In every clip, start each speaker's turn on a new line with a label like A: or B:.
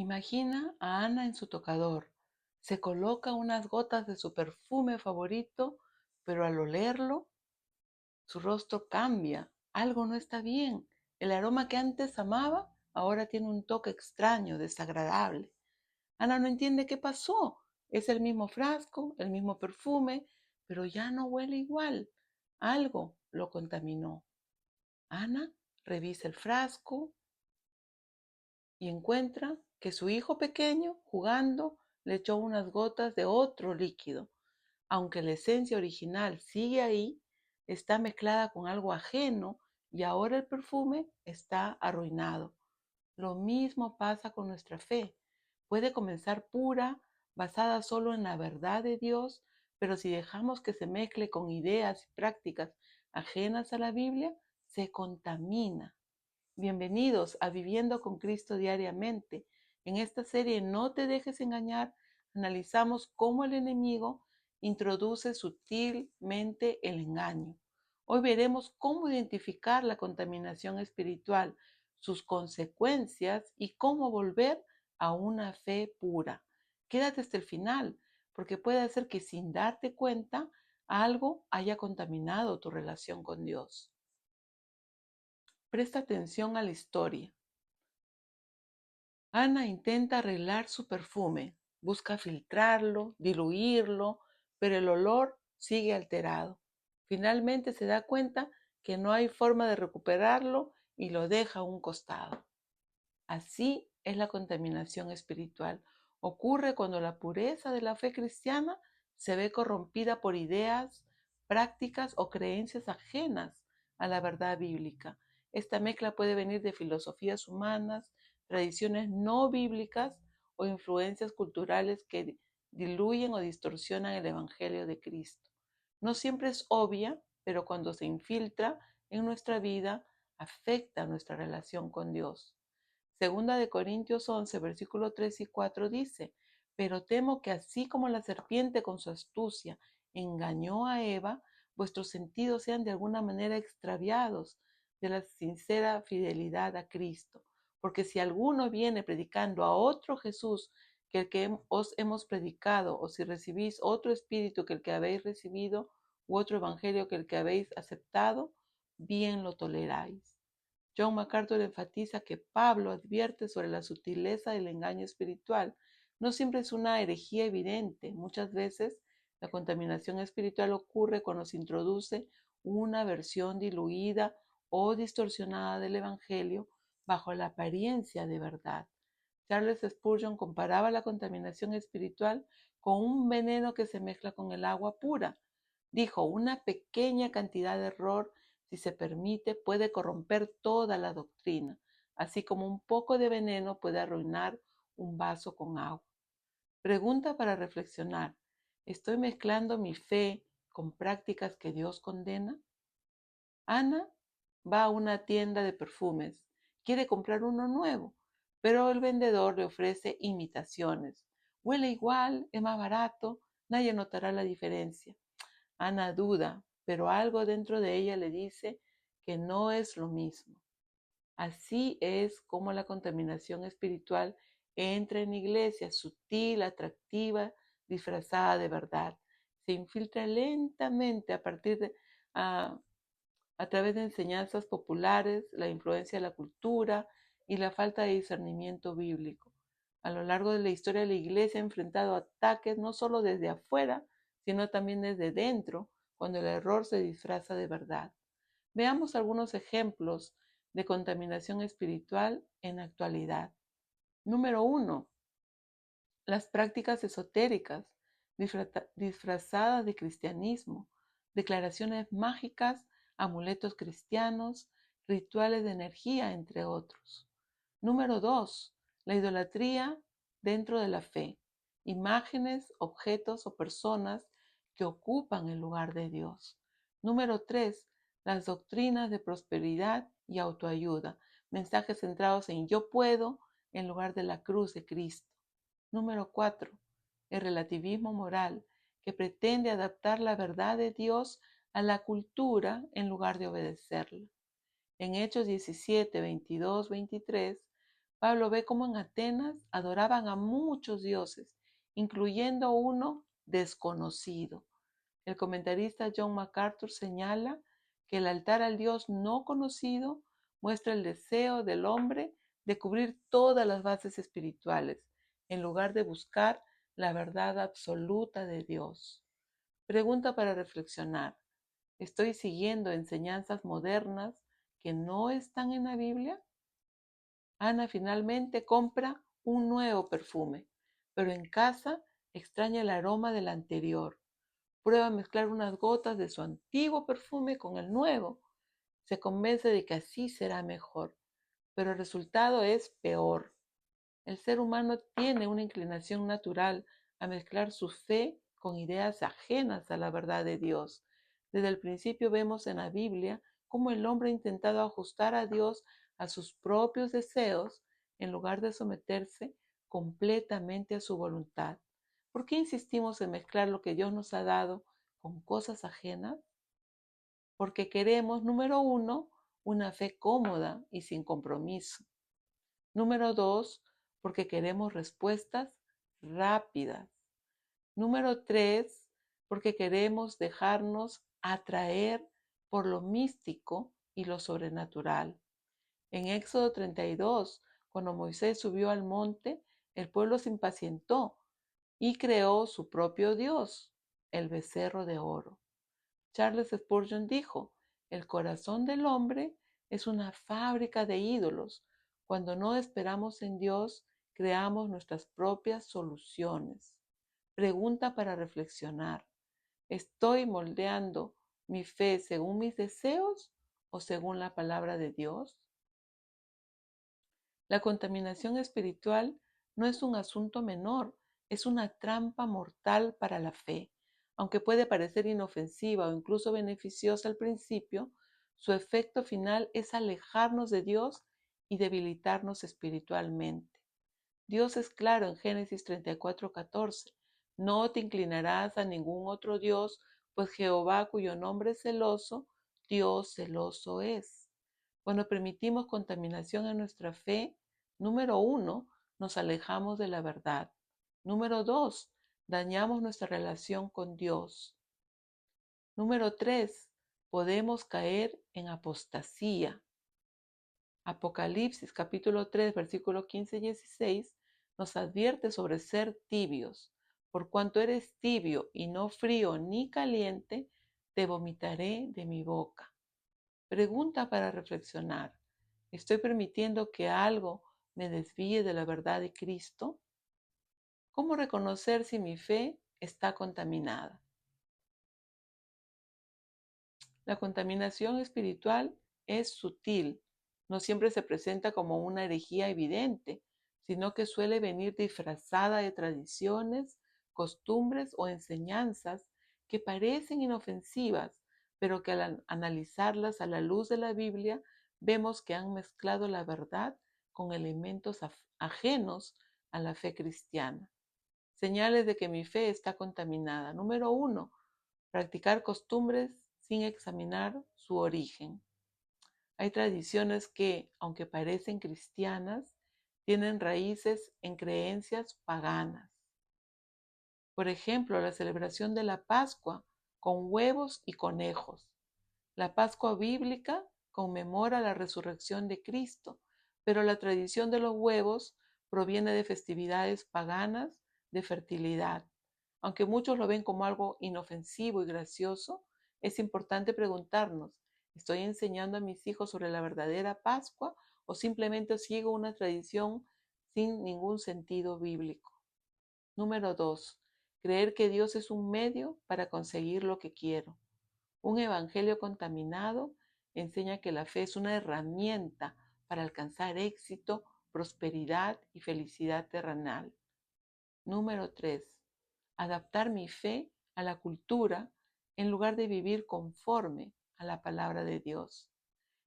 A: Imagina a Ana en su tocador. Se coloca unas gotas de su perfume favorito, pero al olerlo, su rostro cambia. Algo no está bien. El aroma que antes amaba ahora tiene un toque extraño, desagradable. Ana no entiende qué pasó. Es el mismo frasco, el mismo perfume, pero ya no huele igual. Algo lo contaminó. Ana revisa el frasco y encuentra que su hijo pequeño, jugando, le echó unas gotas de otro líquido. Aunque la esencia original sigue ahí, está mezclada con algo ajeno y ahora el perfume está arruinado. Lo mismo pasa con nuestra fe. Puede comenzar pura, basada solo en la verdad de Dios, pero si dejamos que se mezcle con ideas y prácticas ajenas a la Biblia, se contamina. Bienvenidos a Viviendo con Cristo diariamente. En esta serie No te dejes engañar, analizamos cómo el enemigo introduce sutilmente el engaño. Hoy veremos cómo identificar la contaminación espiritual, sus consecuencias y cómo volver a una fe pura. Quédate hasta el final, porque puede ser que sin darte cuenta algo haya contaminado tu relación con Dios. Presta atención a la historia. Ana intenta arreglar su perfume, busca filtrarlo, diluirlo, pero el olor sigue alterado. Finalmente se da cuenta que no hay forma de recuperarlo y lo deja a un costado. Así es la contaminación espiritual. Ocurre cuando la pureza de la fe cristiana se ve corrompida por ideas, prácticas o creencias ajenas a la verdad bíblica. Esta mezcla puede venir de filosofías humanas, tradiciones no bíblicas o influencias culturales que diluyen o distorsionan el Evangelio de Cristo. No siempre es obvia, pero cuando se infiltra en nuestra vida, afecta nuestra relación con Dios. Segunda de Corintios 11, versículo 3 y 4 dice, pero temo que así como la serpiente con su astucia engañó a Eva, vuestros sentidos sean de alguna manera extraviados de la sincera fidelidad a Cristo. Porque si alguno viene predicando a otro Jesús que el que os hemos predicado, o si recibís otro espíritu que el que habéis recibido, u otro evangelio que el que habéis aceptado, bien lo toleráis. John MacArthur enfatiza que Pablo advierte sobre la sutileza del engaño espiritual. No siempre es una herejía evidente. Muchas veces la contaminación espiritual ocurre cuando se introduce una versión diluida o distorsionada del Evangelio bajo la apariencia de verdad. Charles Spurgeon comparaba la contaminación espiritual con un veneno que se mezcla con el agua pura. Dijo, una pequeña cantidad de error, si se permite, puede corromper toda la doctrina, así como un poco de veneno puede arruinar un vaso con agua. Pregunta para reflexionar. ¿Estoy mezclando mi fe con prácticas que Dios condena? Ana va a una tienda de perfumes. Quiere comprar uno nuevo, pero el vendedor le ofrece imitaciones. Huele igual, es más barato, nadie notará la diferencia. Ana duda, pero algo dentro de ella le dice que no es lo mismo. Así es como la contaminación espiritual entra en la iglesia, sutil, atractiva, disfrazada de verdad. Se infiltra lentamente a, a través de enseñanzas populares, la influencia de la cultura y la falta de discernimiento bíblico. A lo largo de la historia de la iglesia ha enfrentado ataques no solo desde afuera, sino también desde dentro, cuando el error se disfraza de verdad. Veamos algunos ejemplos de contaminación espiritual en la actualidad. Número 1. Las prácticas esotéricas disfrazadas de cristianismo, declaraciones mágicas, amuletos cristianos, rituales de energía, entre otros. Número 2. La idolatría dentro de la fe, imágenes, objetos o personas que ocupan el lugar de Dios. Número 3. Las doctrinas de prosperidad y autoayuda, mensajes centrados en yo puedo en lugar de la cruz de Cristo. Número 4. El relativismo moral, que pretende adaptar la verdad de Dios a la cultura en lugar de obedecerla. En Hechos 17, 22, 23, Pablo ve cómo en Atenas adoraban a muchos dioses, incluyendo uno desconocido. El comentarista John MacArthur señala que el altar al Dios no conocido muestra el deseo del hombre de cubrir todas las bases espirituales, en lugar de buscar la verdad absoluta de Dios. Pregunta para reflexionar. ¿Estoy siguiendo enseñanzas modernas que no están en la Biblia? Ana finalmente compra un nuevo perfume, pero en casa extraña el aroma del anterior. Prueba mezclar unas gotas de su antiguo perfume con el nuevo. Se convence de que así será mejor, pero el resultado es peor. El ser humano tiene una inclinación natural a mezclar su fe con ideas ajenas a la verdad de Dios. Desde el principio vemos en la Biblia cómo el hombre ha intentado ajustar a Dios a sus propios deseos en lugar de someterse completamente a su voluntad. ¿Por qué insistimos en mezclar lo que Dios nos ha dado con cosas ajenas? Porque queremos, número uno, una fe cómoda y sin compromiso. Número dos, porque queremos respuestas rápidas. Número tres, porque queremos dejarnos atraer por lo místico y lo sobrenatural. En Éxodo 32, cuando Moisés subió al monte, el pueblo se impacientó y creó su propio Dios, el becerro de oro. Charles Spurgeon dijo, el corazón del hombre es una fábrica de ídolos. Cuando no esperamos en Dios, creamos nuestras propias soluciones. Pregunta para reflexionar. ¿Estoy moldeando mi fe según mis deseos o según la palabra de Dios? La contaminación espiritual no es un asunto menor, es una trampa mortal para la fe. Aunque puede parecer inofensiva o incluso beneficiosa al principio, su efecto final es alejarnos de Dios y debilitarnos espiritualmente. Dios es claro en Génesis 34:14. No te inclinarás a ningún otro Dios, pues Jehová, cuyo nombre es celoso, Dios celoso es. Cuando permitimos contaminación en nuestra fe, número uno, nos alejamos de la verdad. Número dos, dañamos nuestra relación con Dios. Número tres, podemos caer en apostasía. Apocalipsis capítulo 3, versículos 15 y 16 nos advierte sobre ser tibios. Por cuanto eres tibio y no frío ni caliente, te vomitaré de mi boca. Pregunta para reflexionar. ¿Estoy permitiendo que algo me desvíe de la verdad de Cristo? ¿Cómo reconocer si mi fe está contaminada? La contaminación espiritual es sutil, no siempre se presenta como una herejía evidente, sino que suele venir disfrazada de tradiciones, costumbres o enseñanzas que parecen inofensivas, pero que al analizarlas a la luz de la Biblia vemos que han mezclado la verdad con elementos ajenos a la fe cristiana. Señales de que mi fe está contaminada. Número uno, practicar costumbres sin examinar su origen. Hay tradiciones que, aunque parecen cristianas, tienen raíces en creencias paganas. Por ejemplo, la celebración de la Pascua con huevos y conejos. La Pascua bíblica conmemora la resurrección de Cristo, pero la tradición de los huevos proviene de festividades paganas de fertilidad. Aunque muchos lo ven como algo inofensivo y gracioso, es importante preguntarnos, ¿estoy enseñando a mis hijos sobre la verdadera Pascua o simplemente sigo una tradición sin ningún sentido bíblico? Número 2. Creer que Dios es un medio para conseguir lo que quiero. Un evangelio contaminado enseña que la fe es una herramienta para alcanzar éxito, prosperidad y felicidad terrenal. Número 3. Adaptar mi fe a la cultura en lugar de vivir conforme a la palabra de Dios.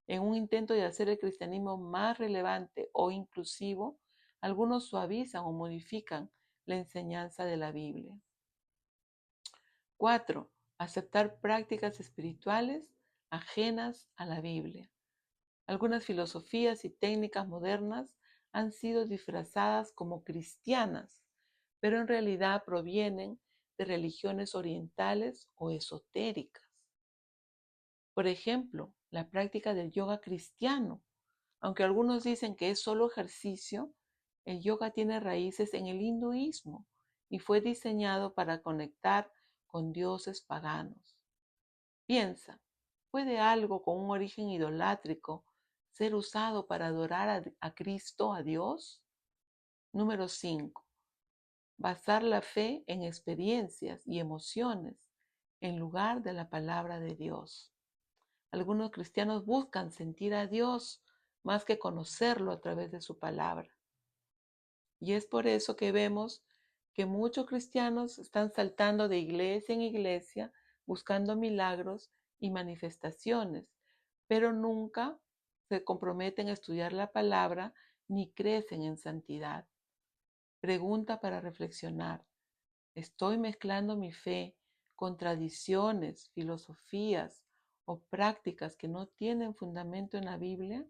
A: En un intento de hacer el cristianismo más relevante o inclusivo, algunos suavizan o modifican la enseñanza de la Biblia. 4. Aceptar prácticas espirituales ajenas a la Biblia. Algunas filosofías y técnicas modernas han sido disfrazadas como cristianas, pero en realidad provienen de religiones orientales o esotéricas. Por ejemplo, la práctica del yoga cristiano. Aunque algunos dicen que es solo ejercicio, el yoga tiene raíces en el hinduismo y fue diseñado para conectar con dioses paganos. Piensa, ¿puede algo con un origen idolátrico ser usado para adorar a Cristo, a Dios? Número 5. Basar la fe en experiencias y emociones en lugar de la palabra de Dios. Algunos cristianos buscan sentir a Dios más que conocerlo a través de su palabra. Y es por eso que vemos que muchos cristianos están saltando de iglesia en iglesia buscando milagros y manifestaciones, pero nunca se comprometen a estudiar la palabra ni crecen en santidad. Pregunta para reflexionar. ¿Estoy mezclando mi fe con tradiciones, filosofías o prácticas que no tienen fundamento en la Biblia?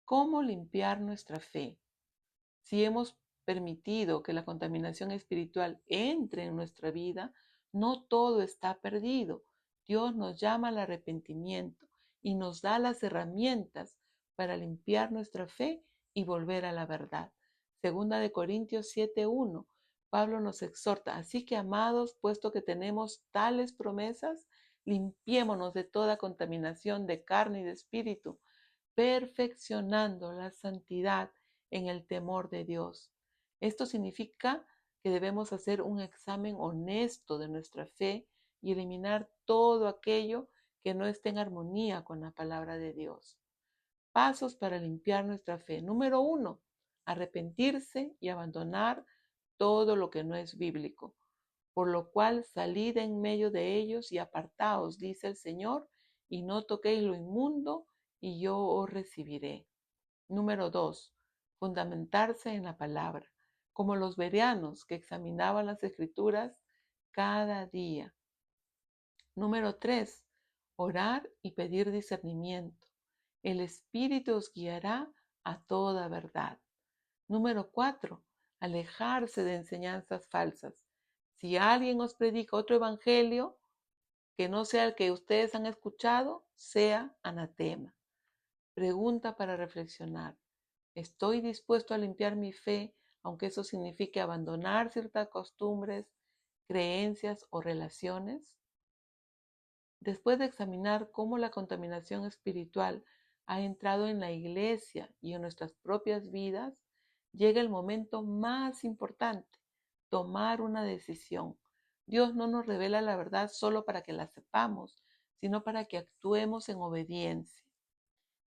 A: ¿Cómo limpiar nuestra fe? Si hemos permitido que la contaminación espiritual entre en nuestra vida, no todo está perdido. Dios nos llama al arrepentimiento y nos da las herramientas para limpiar nuestra fe y volver a la verdad. Segunda de Corintios 7:1, Pablo nos exhorta, así que amados, puesto que tenemos tales promesas, limpiémonos de toda contaminación de carne y de espíritu, perfeccionando la santidad en el temor de Dios. Esto significa que debemos hacer un examen honesto de nuestra fe y eliminar todo aquello que no esté en armonía con la palabra de Dios. Pasos para limpiar nuestra fe. Número 1, arrepentirse y abandonar todo lo que no es bíblico. Por lo cual salid en medio de ellos y apartaos, dice el Señor, y no toquéis lo inmundo, y yo os recibiré. Número 2, fundamentarse en la palabra, como los bereanos que examinaban las escrituras cada día. Número 3, orar y pedir discernimiento. El Espíritu os guiará a toda verdad. Número 4, alejarse de enseñanzas falsas. Si alguien os predica otro evangelio que no sea el que ustedes han escuchado, sea anatema. Pregunta para reflexionar. ¿Estoy dispuesto a limpiar mi fe, aunque eso signifique abandonar ciertas costumbres, creencias o relaciones? Después de examinar cómo la contaminación espiritual ha entrado en la iglesia y en nuestras propias vidas, llega el momento más importante, tomar una decisión. Dios no nos revela la verdad solo para que la sepamos, sino para que actuemos en obediencia.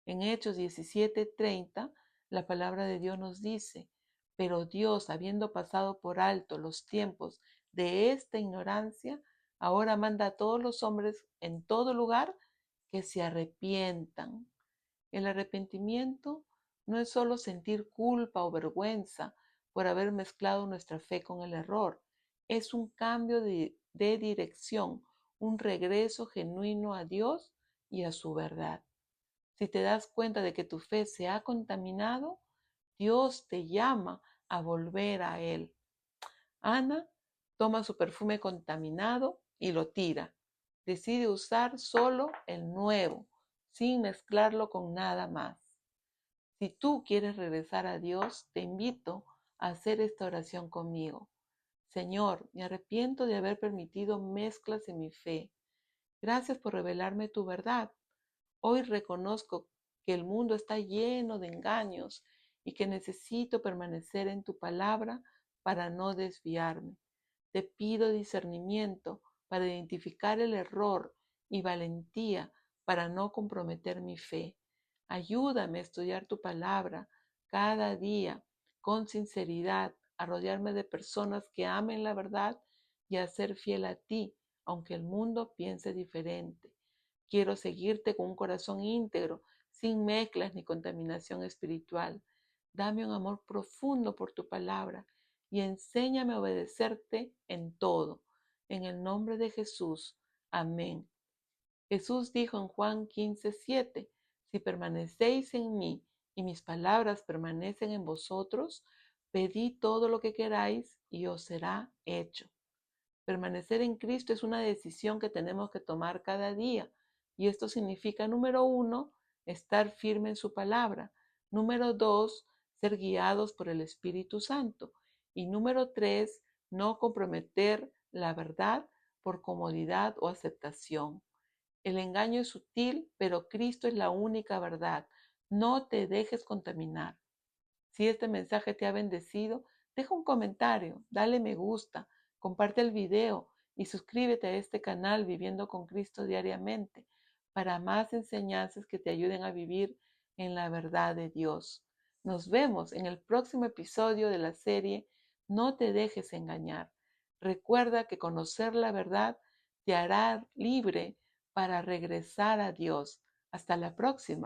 A: En Hechos 17:30, la palabra de Dios nos dice, pero Dios, habiendo pasado por alto los tiempos de esta ignorancia, ahora manda a todos los hombres en todo lugar que se arrepientan. El arrepentimiento no es solo sentir culpa o vergüenza por haber mezclado nuestra fe con el error, es un cambio de dirección, un regreso genuino a Dios y a su verdad. Si te das cuenta de que tu fe se ha contaminado, Dios te llama a volver a Él. Ana toma su perfume contaminado y lo tira. Decide usar solo el nuevo, sin mezclarlo con nada más. Si tú quieres regresar a Dios, te invito a hacer esta oración conmigo. Señor, me arrepiento de haber permitido mezclas en mi fe. Gracias por revelarme tu verdad. Hoy reconozco que el mundo está lleno de engaños y que necesito permanecer en tu palabra para no desviarme. Te pido discernimiento para identificar el error y valentía para no comprometer mi fe. Ayúdame a estudiar tu palabra cada día con sinceridad, a rodearme de personas que amen la verdad y a ser fiel a ti, aunque el mundo piense diferente. Quiero seguirte con un corazón íntegro, sin mezclas ni contaminación espiritual. Dame un amor profundo por tu palabra y enséñame a obedecerte en todo. En el nombre de Jesús. Amén. Jesús dijo en Juan 15:7, si permanecéis en mí y mis palabras permanecen en vosotros, pedid todo lo que queráis y os será hecho. Permanecer en Cristo es una decisión que tenemos que tomar cada día. Y esto significa, número uno, estar firme en su palabra. Número dos, ser guiados por el Espíritu Santo. Y número tres, no comprometer la verdad por comodidad o aceptación. El engaño es sutil, pero Cristo es la única verdad. No te dejes contaminar. Si este mensaje te ha bendecido, deja un comentario, dale me gusta, comparte el video y suscríbete a este canal Viviendo con Cristo diariamente para más enseñanzas que te ayuden a vivir en la verdad de Dios. Nos vemos en el próximo episodio de la serie No te dejes engañar. Recuerda que conocer la verdad te hará libre para regresar a Dios. Hasta la próxima.